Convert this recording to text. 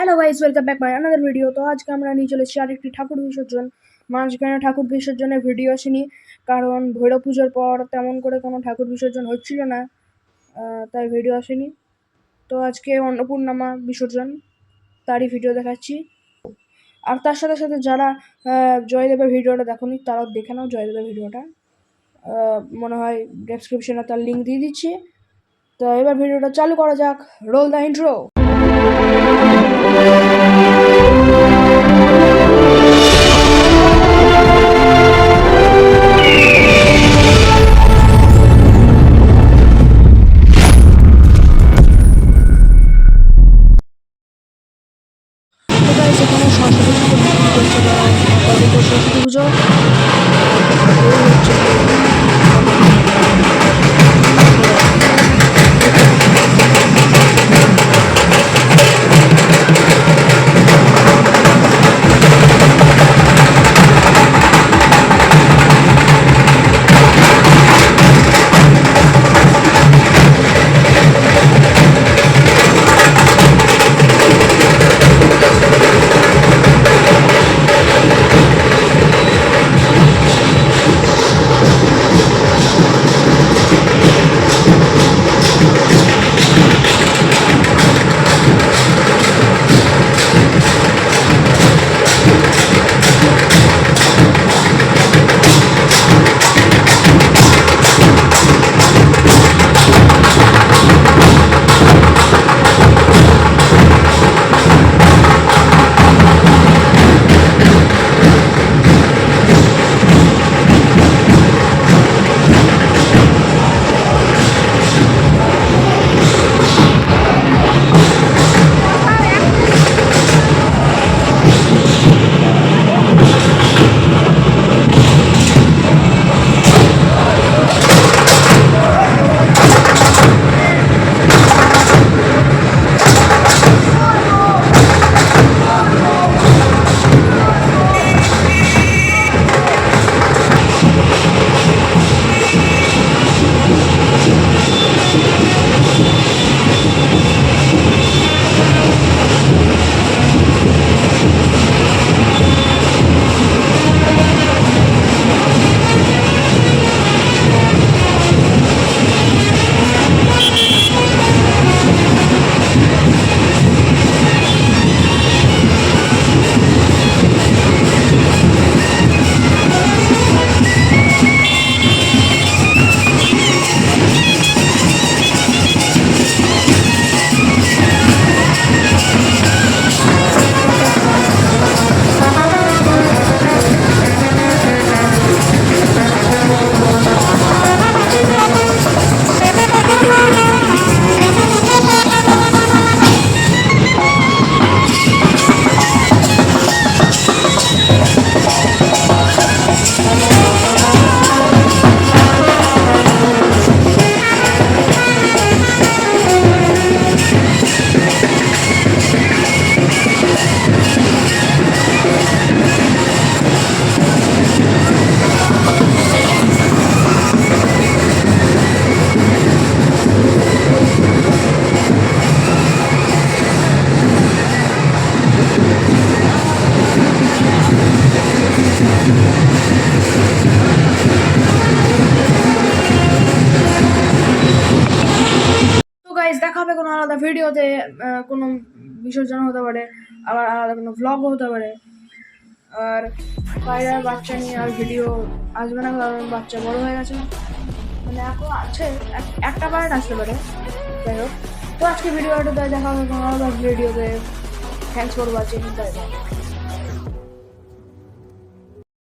Hello guys, welcome back my another video. তো আজকে আমরা নিয়ে চলেছি আরেকটি ঠাকুর বিসর্জন। মাঝখানে ঠাকুর বিসর্জনের ভিডিও আসেনি, কারণ ভৈরব পুজোর পর তেমন করে কোনো ঠাকুর বিসর্জন হচ্ছিল না, তাই ভিডিও আসেনি। তো আজকে অন্নপূর্ণামা বিসর্জন, তারই ভিডিও দেখাচ্ছি। আর তার সাথে সাথে যারা জয়দেবের ভিডিওটা দেখোনি তারাও দেখে নাও জয়দেবের ভিডিওটা। মনে হয় ডেসক্রিপশনে তার লিঙ্ক দিয়ে দিচ্ছি। তো এবার ভিডিওটা চালু করা যাক। Role the intro. এখানে সরস্বতী পুজো দেখা হবে কোনো আলাদা ভিডিওতে। কোনো বিসর্জন হতে পারে, আবার আলাদা কোনো ভ্লগ হতে পারে। আর পায়রার বাচ্চা নিয়ে আর ভিডিও আসবে না, কারণ বাচ্চা বড় হয়ে গেছে, মানে এখন আছে একটা পার্ট আসতে পারে। যাই হোক, তো আজকে ভিডিওটা দেখা হবে কোনো আলাদা ভিডিওতে। Thanks for watching, bye bye.